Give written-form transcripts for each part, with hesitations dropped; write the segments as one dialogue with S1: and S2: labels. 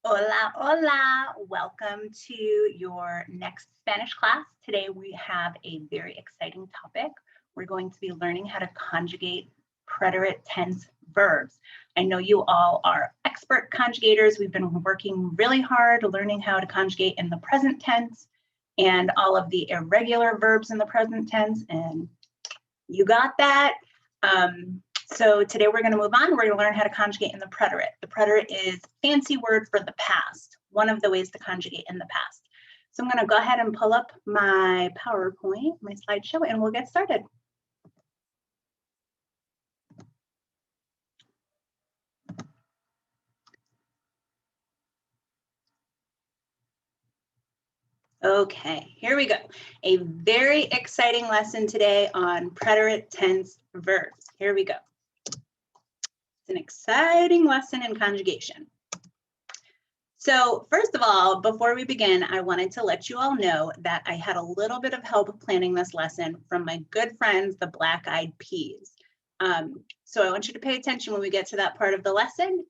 S1: Hola, hola. Welcome to your next Spanish class. Today we have a very exciting topic. We're going to be learning how to conjugate preterite tense verbs. I know you all are expert conjugators. We've been working really hard learning how to conjugate in the present tense and all of the irregular verbs in the present tense, and you got that. So today we're going to move on. We're going to learn how to conjugate in the preterite. The preterite is a fancy word for the past, one of the ways to conjugate in the past. So I'm going to go ahead and pull up my PowerPoint, my slideshow, and we'll get started. Okay, here we go. A very exciting lesson today on preterite tense verbs. Here we go. It's an exciting lesson in conjugation. So first of all, before we begin, I wanted to let you all know that I had a little bit of help planning this lesson from my good friends, the Black Eyed Peas. So I want you to pay attention when we get to that part of the lesson.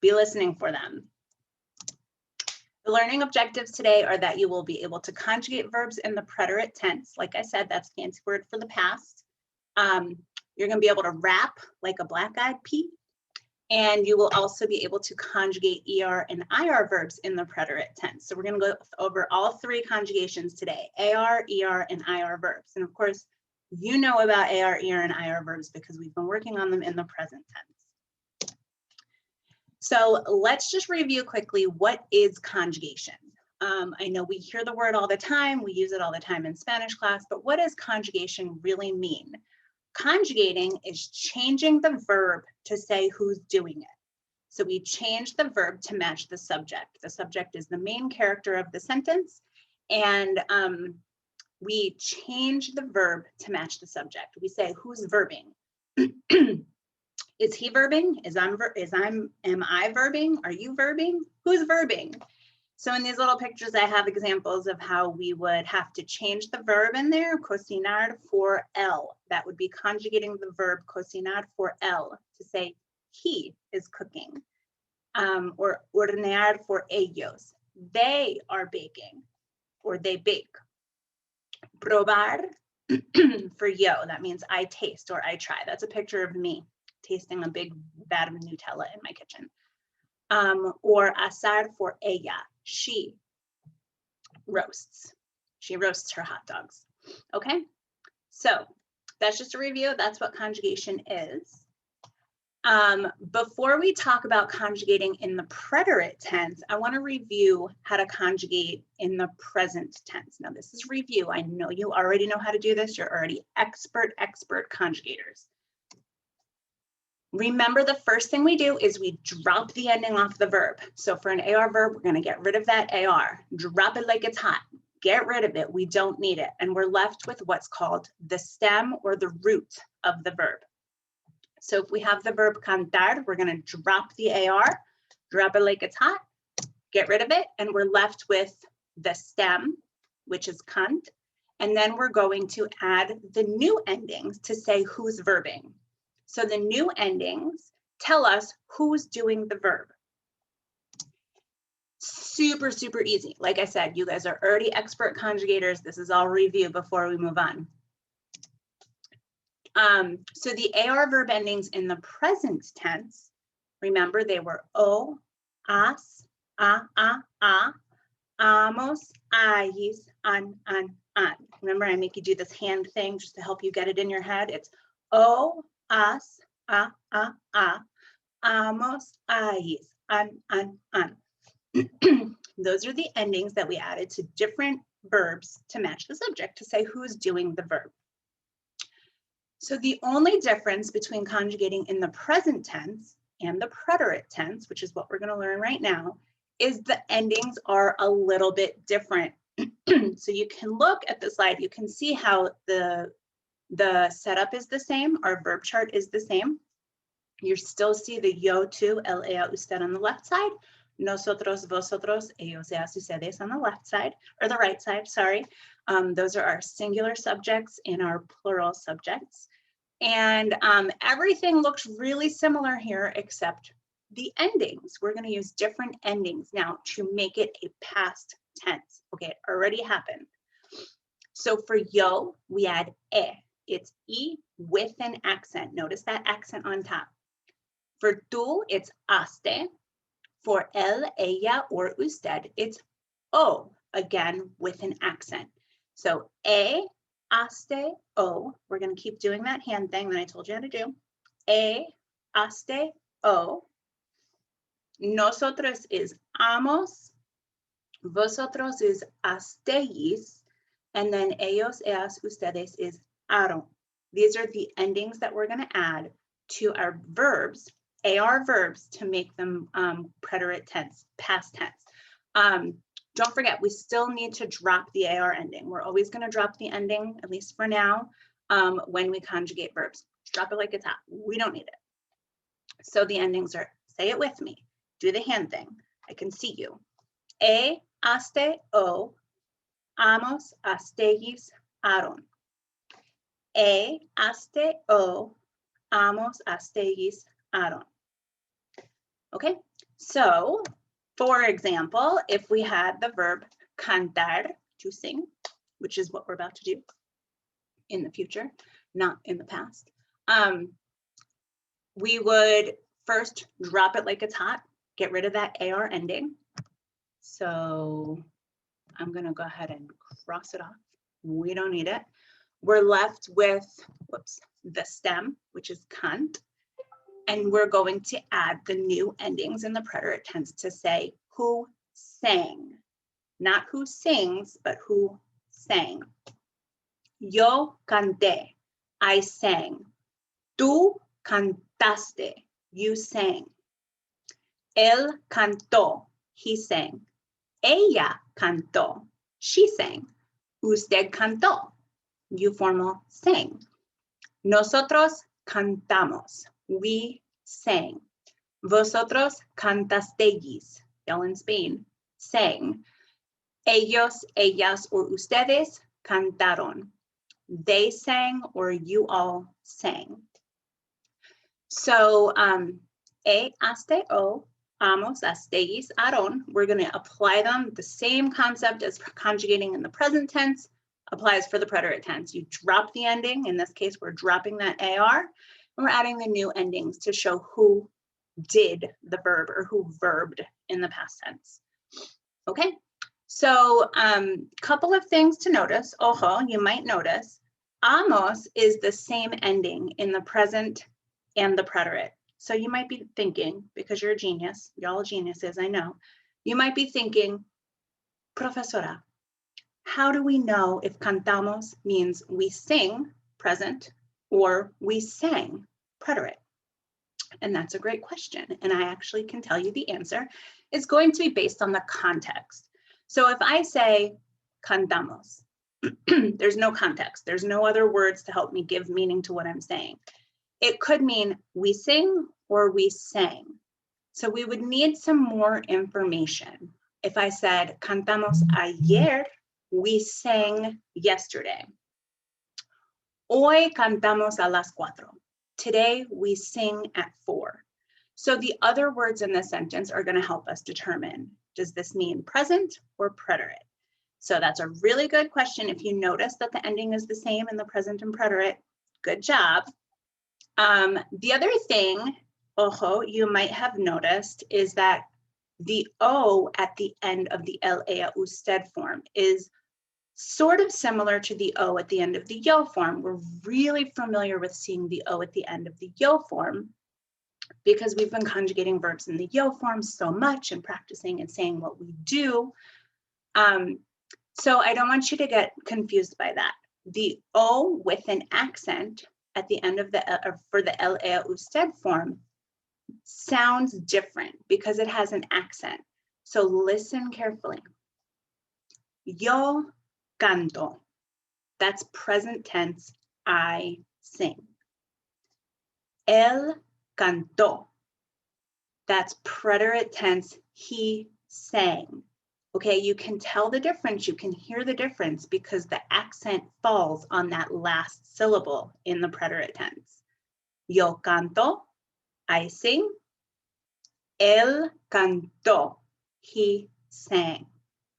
S1: Be listening for them. The learning objectives today are that you will be able to conjugate verbs in the preterite tense. Like I said, that's a fancy word for the past. You're going to be able to rap like a black-eyed pea. And you will also be able to conjugate ER and IR verbs in the preterite tense. So we're going to go over all three conjugations today, AR, ER, and IR verbs. And of course, you know about AR, ER, and IR verbs because we've been working on them in the present tense. So let's just review quickly, what is conjugation? I know we hear the word all the time, we use it all the time in Spanish class, but what does conjugation really mean? Conjugating is changing the verb to say who's doing it. So we change the verb to match the subject. The subject is the main character of the sentence, and we change the verb to match the subject. We say who's verbing. Is he verbing? Am I verbing? Are you verbing? Who's verbing? So in these little pictures, I have examples of how we would have to change the verb in there, cocinar for el. That would be conjugating the verb cocinar for el to say he is cooking. Or hornear for ellos. They are baking, or they bake. Probar for yo. That means I taste or I try. That's a picture of me tasting a big vat of Nutella in my kitchen. Or asar for ella. She roasts. She roasts her hot dogs. Okay, so that's just a review. That's what conjugation is. Before we talk about conjugating in the preterite tense, I want to review how to conjugate in the present tense. Now, this is review. I know you already know how to do this. You're already expert conjugators. Remember, the first thing we do is we drop the ending off the verb. So for an AR verb, we're going to get rid of that AR. Drop it like it's hot. Get rid of it. We don't need it. And we're left with what's called the stem or the root of the verb. So if we have the verb cantar, we're going to drop the AR, drop it like it's hot, get rid of it, and we're left with the stem, which is cant. And then we're going to add the new endings to say who's verbing. So the new endings tell us who's doing the verb. Super easy. Like I said, you guys are already expert conjugators. This is all review before we move on. So the AR verb endings in the present tense, remember they were o, as, a, amos, ayis, an. Remember, I make you do this hand thing just to help you get it in your head. It's o, as, a, amos, ayis, an. Those are the endings that we added to different verbs to match the subject, to say who's doing the verb. So the only difference between conjugating in the present tense and the preterite tense, which is what we're going to learn right now, is the endings are a little bit different. So you can look at the slide, you can see how the setup is the same, our verb chart is the same. You still see the yo, tú, él, ella, usted on the left side, nosotros, vosotros, ellos, ellas, ustedes on the left side, or the right side, sorry. Those are our singular subjects and our plural subjects. And everything looks really similar here except the endings, we're going to use different endings now to make it a past tense. Okay, it already happened. So for yo, we add e. It's e with an accent. Notice that accent on top. For tú, it's haste. For él, ella, or usted, it's o, again with an accent. So e, haste, o. We're going to keep doing that hand thing that I told you how to do. E, haste, o. Nosotros is hamos. Vosotros is hasteis. And then ellos, ellas, ustedes is haron. These are the endings that we're going to add to our verbs, AR verbs, to make them preterite tense, past tense. Don't forget, we still need to drop the AR ending. We're always going to drop the ending, at least for now, when we conjugate verbs. Drop it like it's hot. We don't need it. So the endings are, say it with me. Do the hand thing. I can see you. E, haste, o. Hamos, hasteis, haron. E, haste, o. Hamos, hasteis, haron. Okay, so for example, if we had the verb cantar, to sing, which is what we're about to do in the future, not in the past, we would first drop it like it's hot, get rid of that AR ending. So I'm going to go ahead and cross it off. We don't need it. We're left with, whoops, the stem, which is cant. And we're going to add the new endings in the preterite tense to say who sang. Not who sings, but who sang. Yo canté, I sang. Tú cantaste, you sang. Él cantó, he sang. Ella cantó, she sang. Usted cantó, you formal sang. Nosotros cantamos, we sang. Vosotros cantasteis, y'all in Spain, sang. Ellos, ellas, or ustedes cantaron. They sang or you all sang. So, e, haste, o, hamos, hasteis, haron, we're going to apply them. The same concept as conjugating in the present tense applies for the preterite tense. You drop the ending. In this case, we're dropping that AR, and we're adding the new endings to show who did the verb or who verbed in the past tense. Okay, so couple of things to notice. Ojo, you might notice, hamos is the same ending in the present and the preterite. So you might be thinking, because you're a genius, y'all are geniuses, I know, you might be thinking, Profesora, how do we know if cantamos means we sing, present, or we sang, preterite? And that's a great question. And I actually can tell you the answer. It's going to be based on the context. So if I say cantamos, there's no context. There's no other words to help me give meaning to what I'm saying. It could mean we sing or we sang. So we would need some more information. If I said cantamos ayer, we sang yesterday. Hoy cantamos a las 4. Today we sing at 4. So the other words in this sentence are going to help us determine, does this mean present or preterite? So that's a really good question. If you notice that the ending is the same in the present and preterite, good job. The other thing, ojo, you might have noticed is that the O at the end of the él, ella, usted form is sort of similar to the O at the end of the yo form. We're really familiar with seeing the O at the end of the yo form because we've been conjugating verbs in the yo form so much and practicing and saying what we do. So I don't want you to get confused by that. The O with an accent at the end of the, for the él, ella, usted form sounds different because it has an accent. So listen carefully. Yo canto. That's present tense, I sing. Él cantó. That's preterite tense, he sang. Okay, you can tell the difference, you can hear the difference because the accent falls on that last syllable in the preterite tense. Yo canto, I sing. Él cantó. He sang.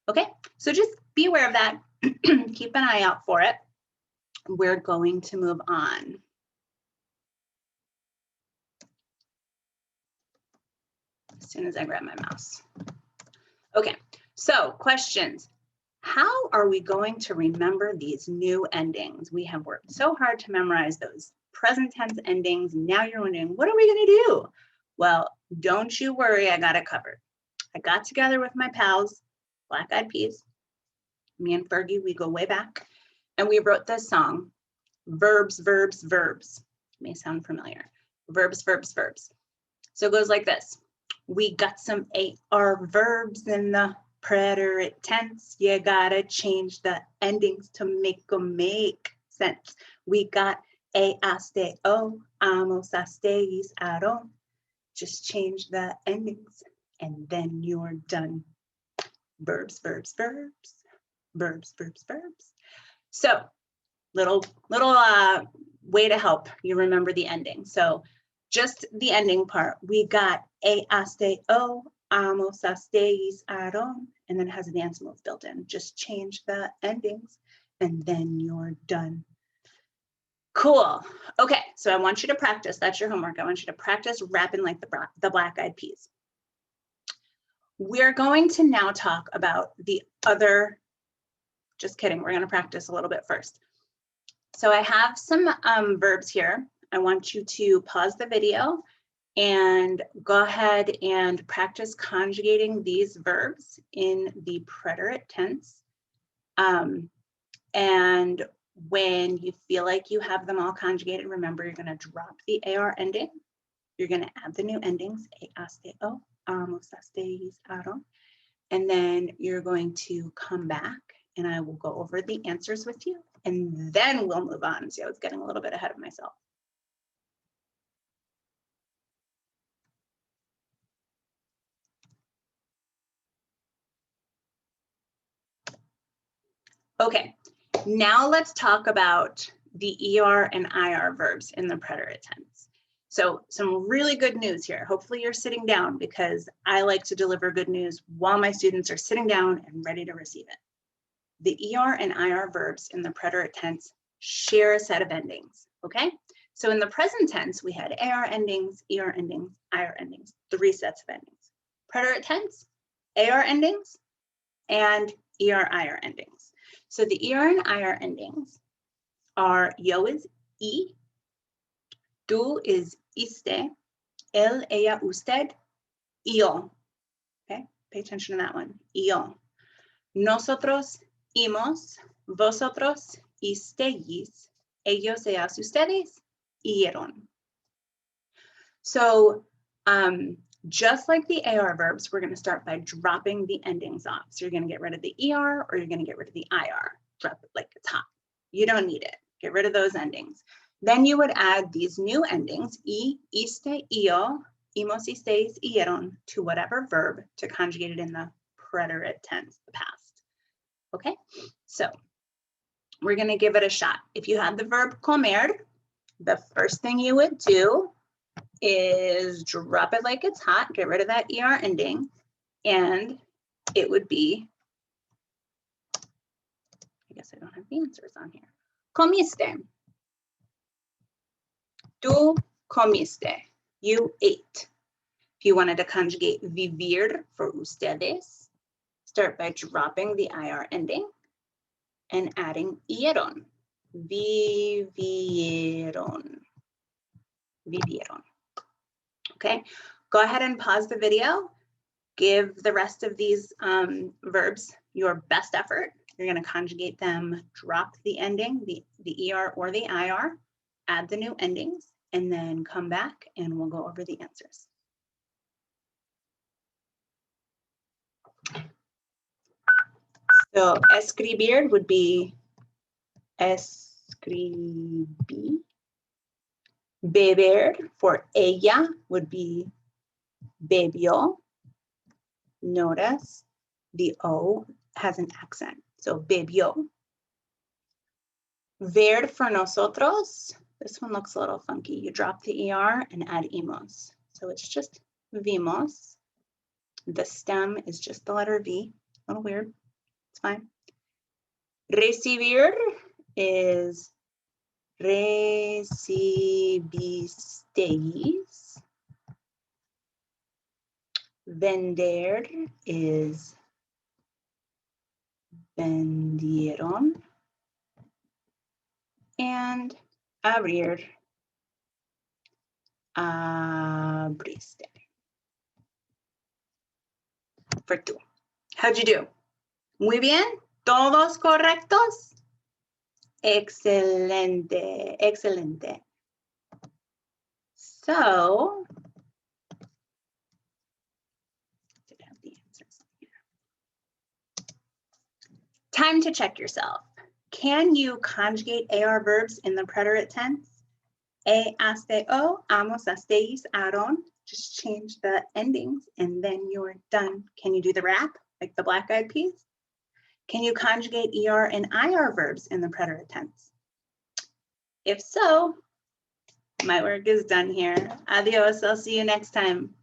S1: Okay, so just be aware of that. Keep an eye out for it. We're going to move on. As soon as I grab my mouse. Okay, so questions. How are we going to remember these new endings? We have worked so hard to memorize those present tense endings. Now you're wondering, what are we going to do? Well, don't you worry, I got it covered. I got together with my pals, Black Eyed Peas. Me and Fergie, we go way back. And we wrote this song, Verbs, Verbs, Verbs. May sound familiar. Verbs, Verbs, Verbs. So it goes like this. We got some AR verbs in the preterite tense. You gotta change the endings to make them make sense. We got ASTO, amos, astéis, aron. Just change the endings and then you're done. Verbs, verbs, verbs, verbs, verbs, verbs. So little way to help you remember the ending. So just the ending part, we got ASTO, amos, astéis, aron, and then it has a dance move built in. Just change the endings and then you're done. Cool. Okay, so I want you to practice. That's your homework. I want you to practice rapping like the Black Eyed Peas. We're going to now talk about the other, just kidding, we're going to practice a little bit first. So I have some verbs here. I want you to pause the video and go ahead and practice conjugating these verbs in the preterite tense. And when you feel like you have them all conjugated, remember you're going to drop the AR ending. You're going to add the new endings, ASTO, amos, astéis, aron. And then you're going to come back and I will go over the answers with you. And then we'll move on. See, I was getting a little bit ahead of myself. Okay, now let's talk about the ER and IR verbs in the preterite tense. So some really good news here. Hopefully you're sitting down because I like to deliver good news while my students are sitting down and ready to receive it. The ER and IR verbs in the preterite tense share a set of endings, okay? So in the present tense, we had AR endings, ER endings, IR endings, 3 sets of endings. Preterite tense, AR endings, and ER-IR endings. So the ER and IR endings are yo is I, tú is iste, él, ella, usted, yo. Okay, pay attention to that one, yo. Nosotros, imos, vosotros, isteis, ellos, ellas, ustedes, ieron. So just like the AR verbs, we're going to start by dropping the endings off. So you're going to get rid of the ER or you're going to get rid of the IR. Drop it like it's hot. You don't need it. Get rid of those endings. Then you would add these new endings, I, iste, io, imos, isteis, ieron, to whatever verb to conjugate it in the preterite tense, the past. Okay, so we're going to give it a shot. If you had the verb comer, the first thing you would do is drop it like it's hot, get rid of that ER ending, and it would be, I guess I don't have the answers on here. Comiste. Tú comiste. You ate. If you wanted to conjugate vivir for ustedes, start by dropping the IR ending and adding ieron. Vivieron. Vivieron. Okay, go ahead and pause the video. Give the rest of these verbs your best effort. You're going to conjugate them, drop the ending, the ER or the IR, add the new endings, and then come back and we'll go over the answers. So escribir would be escribí. Beber for ella would be bebió. Notice the O has an accent, so bebió. Ver for nosotros, this one looks a little funky. You drop the ER and add imos. So it's just vimos. The stem is just the letter V. A little weird. It's fine. Recibir is recibisteis. Vender is vendieron. And abrir, abriste. For tú. How'd you do? Muy bien. ¿Todos correctos? Excelente, excelente. So, did have the answers here. Time to check yourself. Can you conjugate AR verbs in the preterite tense? Aste o, amos, asteis, aron. Just change the endings and then you're done. Can you do the rap, like the Black Eyed Peas? Can you conjugate ER and IR verbs in the preterite tense? If so, my work is done here. Adios, I'll see you next time.